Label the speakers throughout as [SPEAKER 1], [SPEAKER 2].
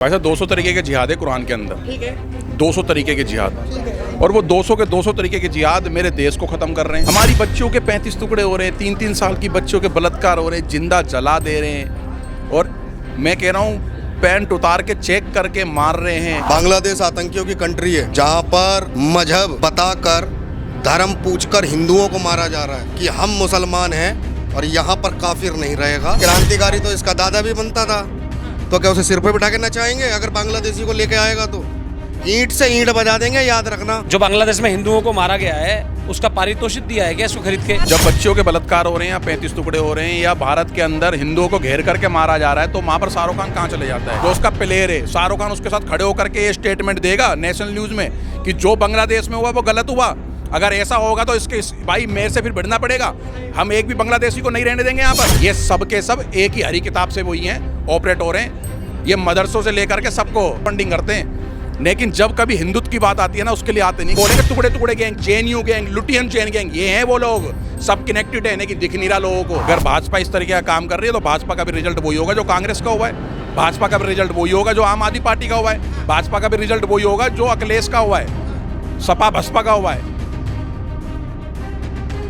[SPEAKER 1] भाई साहब 200 तरीके के जिहाद है कुरान के अंदर।
[SPEAKER 2] ठीक है,
[SPEAKER 1] 200 तरीके के जिहाद,
[SPEAKER 2] ठीक है।
[SPEAKER 1] और वो 200 के 200 तरीके के जिहाद मेरे देश को खत्म कर रहे हैं। हमारी बच्चियों के 35 टुकड़े हो रहे हैं, 3-3 साल की बच्चियों के बलात्कार हो रहे हैं, जिंदा जला दे रहे हैं। और मैं कह रहा हूँ पैंट उतार के चेक करके मार रहे हैं।
[SPEAKER 3] बांग्लादेश आतंकियों की कंट्री है जहाँ पर मजहब बताकर धर्म पूछकर हिंदुओं को मारा जा रहा है कि हम मुसलमान हैं और यहाँ पर काफिर नहीं रहेगा। क्रांतिकारी तो इसका दादा भी बनता था, तो क्या उसे सिर पे बिठा के नचाएंगे? अगर बांग्लादेशी को लेके आएगा तो ईंट से ईंट बजा देंगे, याद रखना।
[SPEAKER 4] जो बांग्लादेश में हिंदुओं को मारा गया है उसका पारितोषिक दिया है क्या इसको खरीद के?
[SPEAKER 1] जब बच्चियों के बलात्कार हो रहे हैं या 35 टुकड़े हो रहे हैं या भारत के अंदर हिंदुओं को घेर करके मारा जा रहा है, तो वहाँ पर शाहरुख खान कहाँ चले जाता है? जो उसका प्लेयर है शाहरुख खान, उसके साथ खड़े होकर के ये स्टेटमेंट देगा नेशनल न्यूज में कि जो बांग्लादेश में हुआ वो गलत हुआ। अगर ऐसा होगा तो भाई मेरे से फिर भिड़ना पड़ेगा। हम एक भी बांग्लादेशी को नहीं रहने देंगे यहाँ पर। ये सब के सब एक ही हरी किताब से वही हैं, ऑपरेट हो रहे हैं। ये मदरसों से लेकर के सबको फंडिंग करते हैं, लेकिन जब कभी हिंदुत्व की बात आती है ना, उसके लिए आते नहीं। बोलेंगे टुकड़े टुकड़े गैंग, जेएनयू गैंग, लुटियन चैन गैंग, ये हैं वो लोग, सब कनेक्टेड है, लेकिन दिख नहीं रहा लोगों को। अगर भाजपा इस तरीके का काम कर रही है तो भाजपा का भी रिजल्ट वही होगा जो कांग्रेस का हुआ है, भाजपा का भी रिजल्ट वही होगा जो आम आदमी पार्टी का हुआ है, भाजपा का भी रिजल्ट वही होगा जो अखिलेश का हुआ है, सपा बसपा का हुआ है।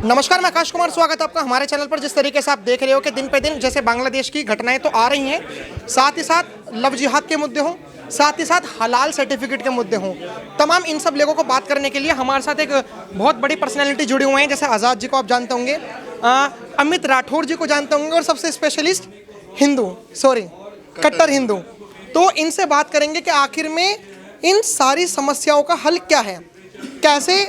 [SPEAKER 2] नमस्कार, मैं आकाश कुमार, स्वागत है आपका हमारे चैनल पर। जिस तरीके से आप देख रहे हो कि दिन पे दिन जैसे बांग्लादेश की घटनाएं तो आ रही हैं, साथ ही साथ लव जिहाद के मुद्दे हों, साथ ही साथ हलाल सर्टिफिकेट के मुद्दे हों, तमाम इन सब लोगों को बात करने के लिए हमारे साथ एक बहुत बड़ी पर्सनैलिटी जुड़े हुए हैं। जैसे आज़ाद जी को आप जानते होंगे, अमित राठौर जी को जानते होंगे, और सबसे स्पेशलिस्ट कट्टर हिंदू। तो इनसे बात करेंगे कि आखिर में इन सारी समस्याओं का हल क्या है, कैसे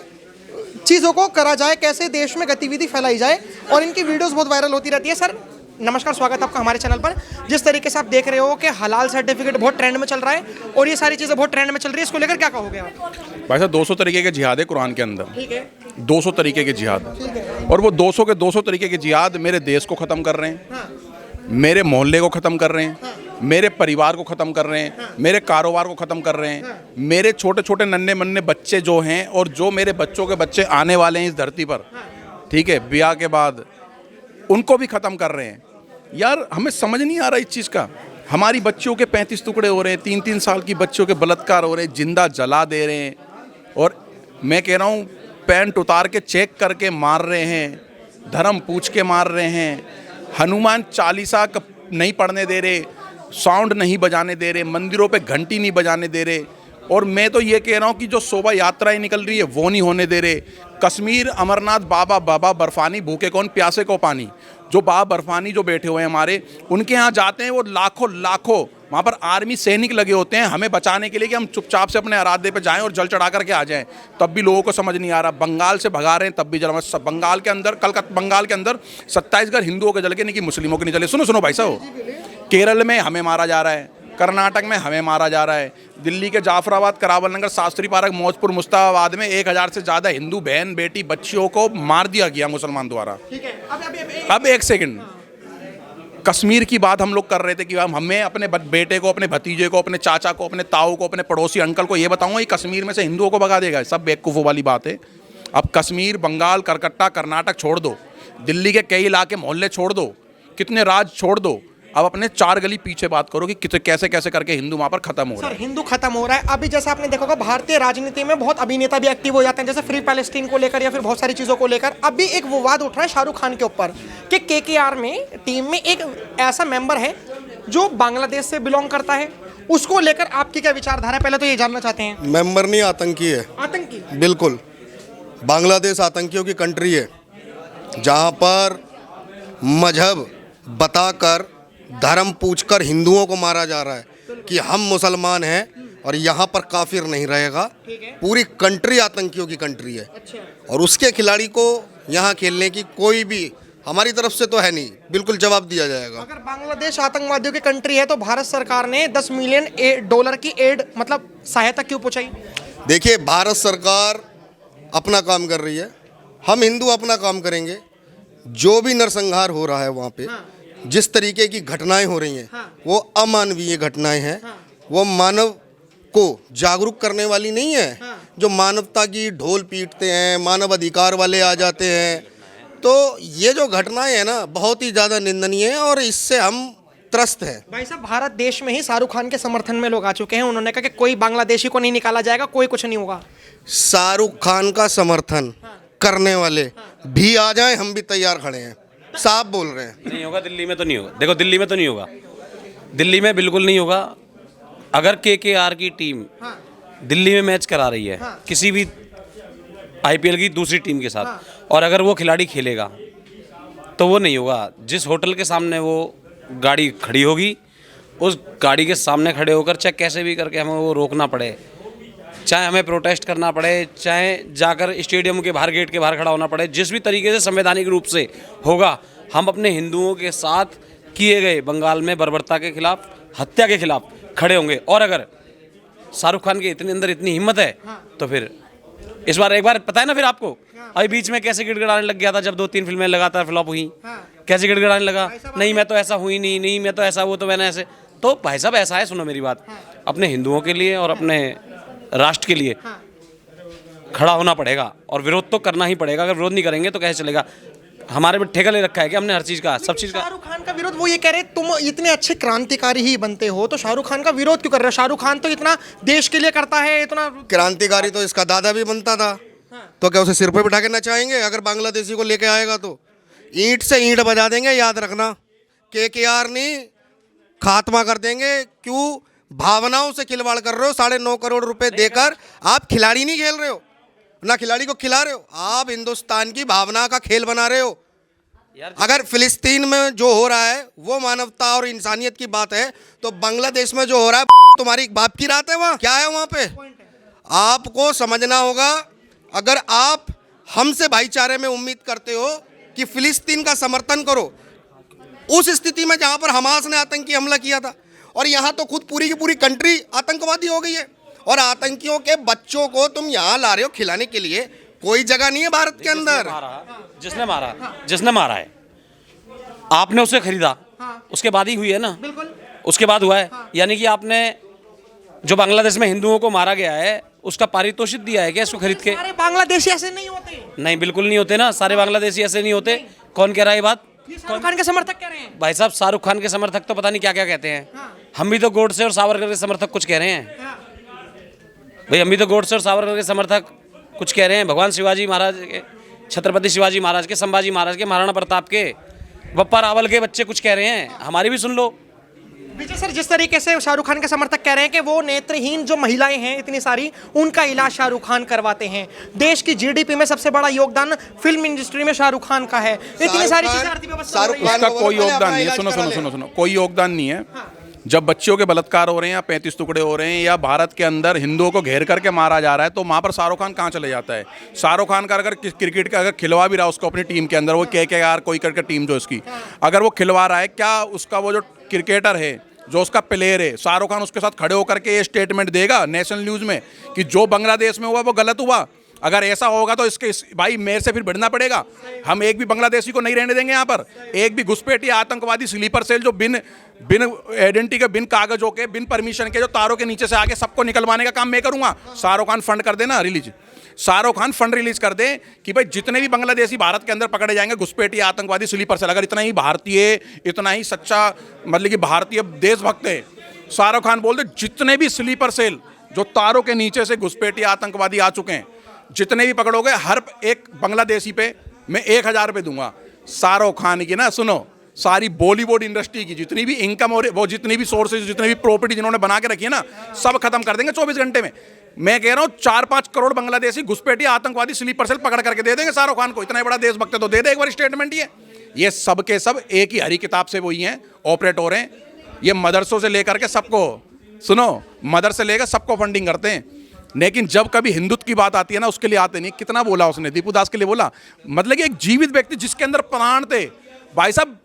[SPEAKER 2] चीज़ों को करा जाए, कैसे देश में गतिविधि फैलाई जाए, और इनकी वीडियोस बहुत वायरल होती रहती है। सर नमस्कार, स्वागत है आपका हमारे चैनल पर। जिस तरीके से आप देख रहे हो कि हलाल सर्टिफिकेट बहुत ट्रेंड में चल रहा है और ये सारी चीज़ें बहुत ट्रेंड में चल रही है, इसको लेकर क्या कहोगे आप?
[SPEAKER 1] भाई साहब 200 तरीके के जिहाद है कुरान के अंदर।
[SPEAKER 2] ठीक है,
[SPEAKER 1] 200 तरीके के जिहाद, और वो 200 के 200 तरीके के जिहाद मेरे देश को ख़त्म कर रहे हैं।
[SPEAKER 2] हाँ,
[SPEAKER 1] मेरे मोहल्ले को ख़त्म कर रहे हैं, मेरे परिवार को ख़त्म कर रहे हैं, मेरे कारोबार को ख़त्म कर रहे हैं, मेरे छोटे छोटे नन्हे मन्ने बच्चे जो हैं और जो मेरे बच्चों के बच्चे आने वाले हैं इस धरती पर, ठीक है, ब्याह के बाद, उनको भी ख़त्म कर रहे हैं। यार हमें समझ नहीं आ रहा इस चीज़ का। हमारी बच्चियों के 35 टुकड़े हो रहे हैं, 3-3 साल की बच्चियों के बलात्कार हो रहे हैं, जिंदा जला दे रहे हैं, और मैं कह रहा हूँ पैंट उतार के चेक करके मार रहे हैं, धर्म पूछ के मार रहे हैं, हनुमान चालीसा नहीं पढ़ने दे रहे, साउंड नहीं बजाने दे रहे, मंदिरों पे घंटी नहीं बजाने दे रहे। और मैं तो ये कह रहा हूँ कि जो शोभा यात्राएं निकल रही है वो नहीं होने दे रहे। कश्मीर, अमरनाथ, बाबा बर्फानी, भूखे कौन प्यासे को पानी, जो बाबा बर्फानी जो बैठे हुए हैं हमारे, उनके यहाँ जाते हैं वो लाखों वहाँ पर आर्मी सैनिक लगे होते हैं हमें बचाने के लिए कि हम चुपचाप से अपने आराध्य पे जाएं और जल चढ़ा करके आ जाएं, तब भी लोगों को समझ नहीं आ रहा। बंगाल से भगा रहे हैं तब भी जल, बंगाल के अंदर 27 घर हिंदुओं के जल के, नहीं कि मुस्लिमों के नहीं जले। सुनो भाई साहब, केरल में हमें मारा जा रहा है, कर्नाटक में हमें मारा जा रहा है, दिल्ली के जाफराबाद, करावल नगर, शास्त्री पार्क, मौजपुर, मुस्ताबाद में 1000 से ज़्यादा हिंदू बहन बेटी बच्चियों को मार दिया गया मुसलमान द्वारा।
[SPEAKER 2] ठीक है।
[SPEAKER 1] अब एक सेकंड, कश्मीर की बात हम लोग कर रहे थे कि हमें अपने बेटे को, अपने भतीजे को, अपने चाचा को, अपने ताऊ को, अपने पड़ोसी अंकल को ये बताऊंगा कि कश्मीर में से हिंदुओं को भगा देगा। सब बेवकूफ़ों वाली बात है। अब कश्मीर, बंगाल, कलकत्ता, कर्नाटक छोड़ दो, दिल्ली के कई इलाके मोहल्ले छोड़ दो, कितने राज्य छोड़ दो, अब अपने 4 गली पीछे बात करो कि कैसे कैसे करके हिंदू वहाँ पर खत्म हो रहा है।
[SPEAKER 2] सर हिंदू खत्म हो रहा है। अभी जैसे आपने देखा होगा भारतीय राजनीति में बहुत अभिनेता भी एक्टिव हो जाते हैं, जैसे फ्री पैलेस्टीन को लेकर या फिर बहुत सारी चीज़ों को लेकर। अभी एक विवाद उठ रहा है शाहरुख खान के ऊपर कि केकेआर में टीम में एक ऐसा मेंबर है जो बांग्लादेश से बिलोंग करता है, उसको लेकर आपकी क्या विचारधारा है? पहले तो ये जानना चाहते हैं।
[SPEAKER 3] मेंबर नहीं, आतंकी है।
[SPEAKER 2] आतंकी?
[SPEAKER 3] बिल्कुल, बांग्लादेश आतंकियों की कंट्री है जहाँ पर मजहब बताकर धर्म पूछकर हिंदुओं को मारा जा रहा है कि हम मुसलमान हैं और यहाँ पर काफिर नहीं रहेगा। पूरी कंट्री आतंकियों की कंट्री है। और उसके खिलाड़ी को यहाँ खेलने की कोई भी हमारी तरफ से तो है नहीं, बिल्कुल जवाब दिया जाएगा।
[SPEAKER 2] अगर बांग्लादेश आतंकवादियों की कंट्री है तो भारत सरकार ने $10 मिलियन की एड मतलब सहायता क्यों पहुँचाई?
[SPEAKER 3] देखिए, भारत सरकार अपना काम कर रही है, हम हिंदू अपना काम करेंगे। जो भी नरसंहार हो रहा है वहाँ पे, जिस तरीके की घटनाएं हो रही हैं, वो अमानवीय घटनाएं हैं। वो मानव को जागरूक करने वाली नहीं है। जो मानवता की ढोल पीटते हैं, मानव अधिकार वाले आ जाते हैं, तो ये जो घटनाएं हैं ना, बहुत ही ज़्यादा निंदनीय है और इससे हम त्रस्त है।
[SPEAKER 2] भाई साहब, भारत देश में ही शाहरुख खान के समर्थन में लोग आ चुके हैं। उन्होंने कहा कि कोई बांग्लादेशी को नहीं निकाला जाएगा, कोई कुछ नहीं होगा।
[SPEAKER 3] शाहरुख खान का समर्थन करने वाले भी आ जाएं, हम भी तैयार खड़े हैं, साफ बोल रहे हैं।
[SPEAKER 4] नहीं होगा, दिल्ली में तो नहीं होगा। देखो, दिल्ली में तो नहीं होगा, दिल्ली में बिल्कुल नहीं होगा। अगर KKR की टीम दिल्ली में मैच करा रही है किसी भी IPL की दूसरी टीम के साथ, और अगर वो खिलाड़ी खेलेगा तो वो नहीं होगा। जिस होटल के सामने वो गाड़ी खड़ी होगी, उस गाड़ी के सामने खड़े होकर चाहे कैसे भी करके हमें वो रोकना पड़े, चाहे हमें प्रोटेस्ट करना पड़े, चाहे जाकर स्टेडियम के बाहर, गेट के बाहर खड़ा होना पड़े, जिस भी तरीके से संवैधानिक रूप से होगा, हम अपने हिंदुओं के साथ किए गए बंगाल में बर्बरता के खिलाफ, हत्या के खिलाफ खड़े होंगे। और अगर शाहरुख खान के इतने अंदर इतनी हिम्मत है तो फिर इस बार, एक बार पता है ना फिर आपको, अभी बीच में कैसे गिड़गिड़ाने लग गया था जब 2-3 फिल्में लगातार फ्लॉप हुई, कैसे गिड़गिड़ाने लगा, नहीं मैं तो ऐसा हुई नहीं, नहीं मैं तो ऐसा, वो तो मैंने ऐसे। तो भाई साहब ऐसा है, सुनो मेरी बात, अपने हिंदुओं के लिए और अपने राष्ट्र के लिए खड़ा होना पड़ेगा और विरोध तो करना ही पड़ेगा। अगर विरोध नहीं करेंगे तो कैसे चलेगा? हमारे पे ठेका ले रखा है कि हमने हर चीज़ का, सब चीज़ का।
[SPEAKER 2] शाहरुख खान का विरोध, वो ये कह रहे तुम इतने अच्छे क्रांतिकारी ही बनते हो तो शाहरुख खान का विरोध क्यों कर रहे हो? शाहरुख खान तो इतना देश के लिए करता है, इतना
[SPEAKER 3] क्रांतिकारी तो इसका दादा भी बनता था, तो क्या उसे सिर पे बिठा के नचाएंगे? अगर बांग्लादेशी को लेके आएगा तो ईंट से ईंट बजा देंगे, याद रखना। KKR नहीं, खात्मा कर देंगे। क्यों भावनाओं से खिलवाड़ कर रहे हो? 9.5 करोड़ रुपए देकर आप खिलाड़ी नहीं खेल रहे हो, ना खिलाड़ी को खिला रहे हो, आप हिंदुस्तान की भावना का खेल बना रहे हो। अगर फिलिस्तीन में जो हो रहा है वो मानवता और इंसानियत की बात है, तो बांग्लादेश में जो हो रहा है तुम्हारी बाप की रात है। वहाँ क्या है? वहाँ पे आपको समझना होगा। अगर आप हमसे भाईचारे में उम्मीद करते हो कि फिलिस्तीन का समर्थन करो, उस स्थिति में जहाँ पर हमास ने आतंकी हमला किया था, और यहाँ तो खुद पूरी की पूरी कंट्री आतंकवादी हो गई है, और आतंकियों के बच्चों को तुम यहाँ ला रहे हो खिलाने के लिए। कोई जगह नहीं है भारत के अंदर।
[SPEAKER 4] जिसने मारा है आपने उसे खरीदा, उसके बाद ही हुई है ना, उसके बाद हुआ है। यानी कि आपने जो बांग्लादेश में हिंदुओं को मारा गया है उसका पारितोषिक दिया है क्या इसको खरीद के?
[SPEAKER 2] सारे बांग्लादेशी ऐसे नहीं होते।
[SPEAKER 4] नहीं, बिल्कुल नहीं होते ना, सारे बांग्लादेशी ऐसे नहीं होते। कौन कह रहा है ये बात?
[SPEAKER 2] शाहरुख खान के समर्थक कह रहे हैं।
[SPEAKER 4] भाई साहब, शाहरुख खान के समर्थक तो पता नहीं क्या क्या कहते हैं। हम भी तो गोडसे और सावरकर के समर्थक कुछ कह रहे हैं भाई, हम भी तो गोडसे और सावरकर के समर्थक कुछ कह रहे हैं। भगवान शिवाजी महाराज के, छत्रपति शिवाजी महाराज के, संभाजी महाराज के, महाराणा प्रताप के, बप्पा रावल के बच्चे कुछ कह रहे हैं, हमारी भी सुन लो।
[SPEAKER 2] विजय सर, जिस तरीके से शाहरुख खान के समर्थक कह रहे हैं कि वो नेत्रहीन जो महिलाएं हैं इतनी सारी, उनका इलाज शाहरुख खान करवाते हैं, देश की GDP में सबसे बड़ा योगदान फिल्म इंडस्ट्री में शाहरुख खान का है, इतनी सारी चीजें अर्थव्यवस्था हो रही है।
[SPEAKER 1] उसका कोई योगदान नहीं है। सुनो, कोई योगदान नहीं है। जब बच्चियों के बलात्कार हो रहे हैं या 35 टुकड़े हो रहे हैं या भारत के अंदर हिंदुओं को घेर करके मारा जा रहा है, तो वहाँ पर शाहरुख खान कहाँ चले जाता है? शाहरुख खान का अगर क्रिकेट का अगर खिलवा भी रहा है उसको अपनी टीम के अंदर, वो KKR कोई करके टीम जो इसकी, अगर वो खिलवा रहा है, क्या उसका वो जो क्रिकेटर है, जो उसका प्लेयर है, शाहरुख खान उसके साथ खड़े होकर के ये स्टेटमेंट देगा नेशनल न्यूज़ में कि जो बांग्लादेश में हुआ वो गलत हुआ? अगर ऐसा होगा तो भाई मेरे से फिर भिड़ना पड़ेगा। हम एक भी बांग्लादेशी को नहीं रहने देंगे यहाँ पर। एक भी घुसपैठी आतंकवादी स्लीपर सेल जो बिन आइडेंटिटी के, बिन कागजों के, बिन परमिशन के, जो तारों के नीचे से आगे सबको निकलवाने का काम मैं करूँगा। शाहरुख खान फंड कर देना release, Shahrukh Khan fund release कर दे कि भाई जितने भी बांग्लादेशी भारत के अंदर पकड़े जाएंगे घुसपैठी आतंकवादी स्लीपर सेल, अगर इतना ही भारतीय, इतना ही सच्चा, मतलब कि भारतीय देशभक्त है, शाहरुख खान बोल दे जितने भी स्लीपर सेल जो तारों के नीचे से घुसपैठी आतंकवादी आ चुके हैं, जितने भी पकड़ोगे हर एक बांग्लादेशी पे मैं 1000 रुपये दूंगा। शाहरुख खान की ना, सुनो, सारी बॉलीवुड इंडस्ट्री की जितनी भी इनकम और वो जितनी भी सोर्सेज, जितनी भी प्रॉपर्टी जिन्होंने बना के रखी है ना, सब खत्म कर देंगे 24 घंटे में। मैं कह रहा हूँ 4-5 करोड़ बांग्लादेशी घुसपैठी आतंकवादी स्लीपर सेल पकड़ करके दे देंगे शाहरुख खान को। इतना बड़ा देशभक्त है तो दे दे एक बार स्टेटमेंट। ये सब के सब एक ही हरी किताब से वही हैं, ऑपरेट हो रहे हैं। ये मदरसों से लेकर के सबको, सुनो, मदर से लेकर सबको फंडिंग करते हैं, लेकिन जब कभी हिंदुत्व की बात आती है ना उसके लिए आते नहीं। कितना बोला उसने, दीपू दास के लिए बोला, मतलब कि एक जीवित व्यक्ति जिसके अंदर प्राण थे। भाई साहब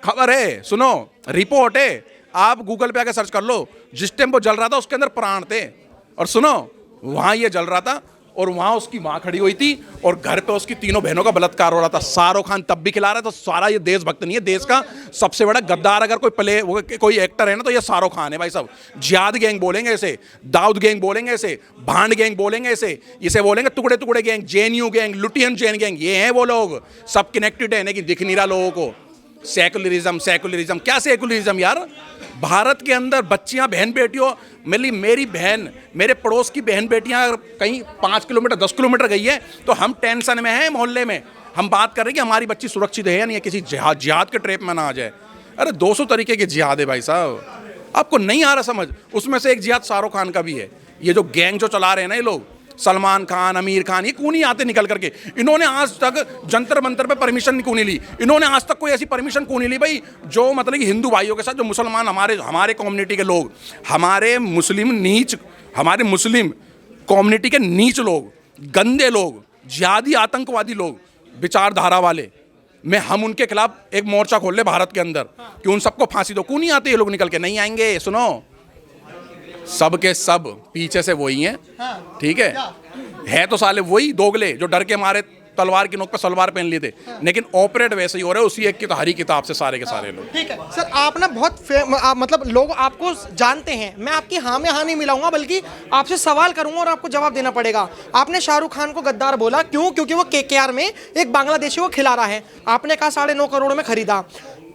[SPEAKER 1] खबर है, सुनो, रिपोर्ट है, आप गूगल पे आके सर्च कर लो, जिस टाइम वो जल रहा था उसके अंदर प्राण थे। और सुनो, वहाँ ये जल रहा था और वहाँ उसकी माँ खड़ी हुई थी और घर पे उसकी तीनों बहनों का बलात्कार हो रहा था। शाहरुख खान तब भी खिला रहा था। तो सारा ये देशभक्त नहीं है, देश का सबसे बड़ा गद्दार अगर कोई एक्टर है ना तो ये शाहरुख खान है भाई साहब। जिहाद गैंग बोलेंगे ऐसे, दाऊद गैंग बोलेंगे ऐसे, भांड गैंग बोलेंगे ऐसे, इसे बोलेंगे टुकड़े टुकड़े गैंग, JNU गैंग, लुटियन चैन गैंग, ये हैं वो लोग, सब कनेक्टेड है, लेकिन दिख नहीं रहा लोगों को। सेकुलरिज्म सेकुलरिज्म, क्या सेकुलरिज्म यार? भारत के अंदर बच्चियां, बहन बेटियों, मेरी बहन, मेरे पड़ोस की बहन बेटियां अगर कहीं 5 किलोमीटर 10 किलोमीटर गई है तो हम टेंशन में हैं मोहल्ले में। हम बात कर रहे हैं कि हमारी बच्ची सुरक्षित है या नहीं है, किसी जिहाद के ट्रैप में ना आ जाए। अरे 200 तरीके के जिहाद है भाई साहब, आपको नहीं आ रहा समझ? उसमें से एक जिहाद शाहरुख खान का भी है। ये जो गैंग जो चला रहे हैं ना ये लोग, सलमान खान, आमिर खान, ये क्यों नहीं आते निकल करके? इन्होंने आज तक जंतर मंतर पे परमिशन क्यों नहीं ली? इन्होंने आज तक कोई ऐसी परमिशन क्यों नहीं ली भाई? जो मतलब कि हिंदू भाइयों के साथ जो मुसलमान हमारे कम्युनिटी के लोग, हमारे मुस्लिम कम्युनिटी के नीच लोग, गंदे लोग, जिहादी आतंकवादी लोग, विचारधारा वाले, हम उनके खिलाफ एक मोर्चा खोल ले भारत के अंदर कि उन सबको फांसी दो। क्यों नहीं आते ये लोग निकल के? नहीं आएंगे। सुनो, सब के सब पीछे से वही हैं, ठीक है तो साले वही दोगले जो डर के मारे तलवार की नोक पे सलवार पहन लिए थे, लेकिन ऑपरेट वैसे ही हो रहे, उसी एक की तो हरी किताब से सारे के सारे लोग।
[SPEAKER 2] ठीक है सर, आप ना बहुत मतलब लोग आपको जानते हैं। मैं आपकी हाँ में हाँ नहीं मिलाऊंगा, बल्कि आपसे सवाल करूंगा और आपको जवाब देना पड़ेगा। आपने शाहरुख खान को गद्दार बोला, क्यों? क्योंकि वो केकेआर में एक बांग्लादेशी को खिला रहा है। आपने कहा 9.5 करोड़ में खरीदा।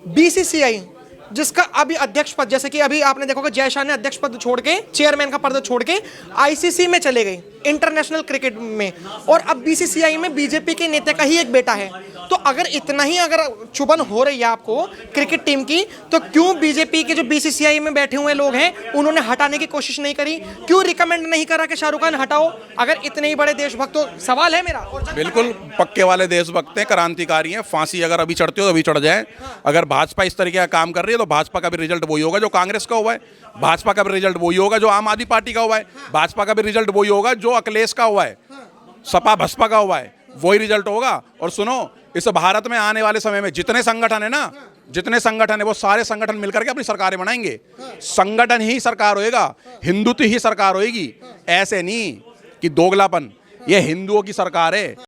[SPEAKER 2] बीसीसीआई जिसका अभी अध्यक्ष पद, जैसे कि अभी आपने देखोगे जय शाह ने अध्यक्ष पद छोड़ के, चेयरमैन का पद छोड़ के आईसीसी में चले गए, इंटरनेशनल क्रिकेट में, और अब बीसीसीआई में बीजेपी के नेता का ही एक बेटा है। तो अगर इतना ही अगर चुभन हो रही है आपको क्रिकेट टीम की, तो क्यों बीजेपी के जो बीसीसीआई में बैठे हुए लोग हैं उन्होंने हटाने की कोशिश नहीं करी? क्यों रिकमेंड नहीं करा कि शाहरुख खान हटाओ? अगर इतने ही बड़े देशभक्त, तो सवाल है मेरा।
[SPEAKER 1] बिल्कुल पक्के वाले देशभक्त हैं, क्रांतिकारी हैं। फांसी अगर अभी चढ़ती हो तो अभी चढ़ जाए। अगर भाजपा इस तरीके का काम कर रही है तो भाजपा का भी रिजल्ट वही होगा जो कांग्रेस का हुआ है, भाजपा का भी रिजल्ट वही होगा जो आम आदमी पार्टी का हुआ है, भाजपा का भी रिजल्ट वही होगा जो अखिलेश का हुआ है, सपा बसपा का हुआ है, वही रिजल्ट होगा। और सुनो, इस भारत में आने वाले समय में जितने संगठन है वो सारे संगठन मिलकर के अपनी सरकारें बनाएंगे। संगठन ही सरकार होएगा, हिंदुत्व ही सरकार होएगी। ऐसे नहीं कि दोगलापन, ये हिंदुओं की सरकार है।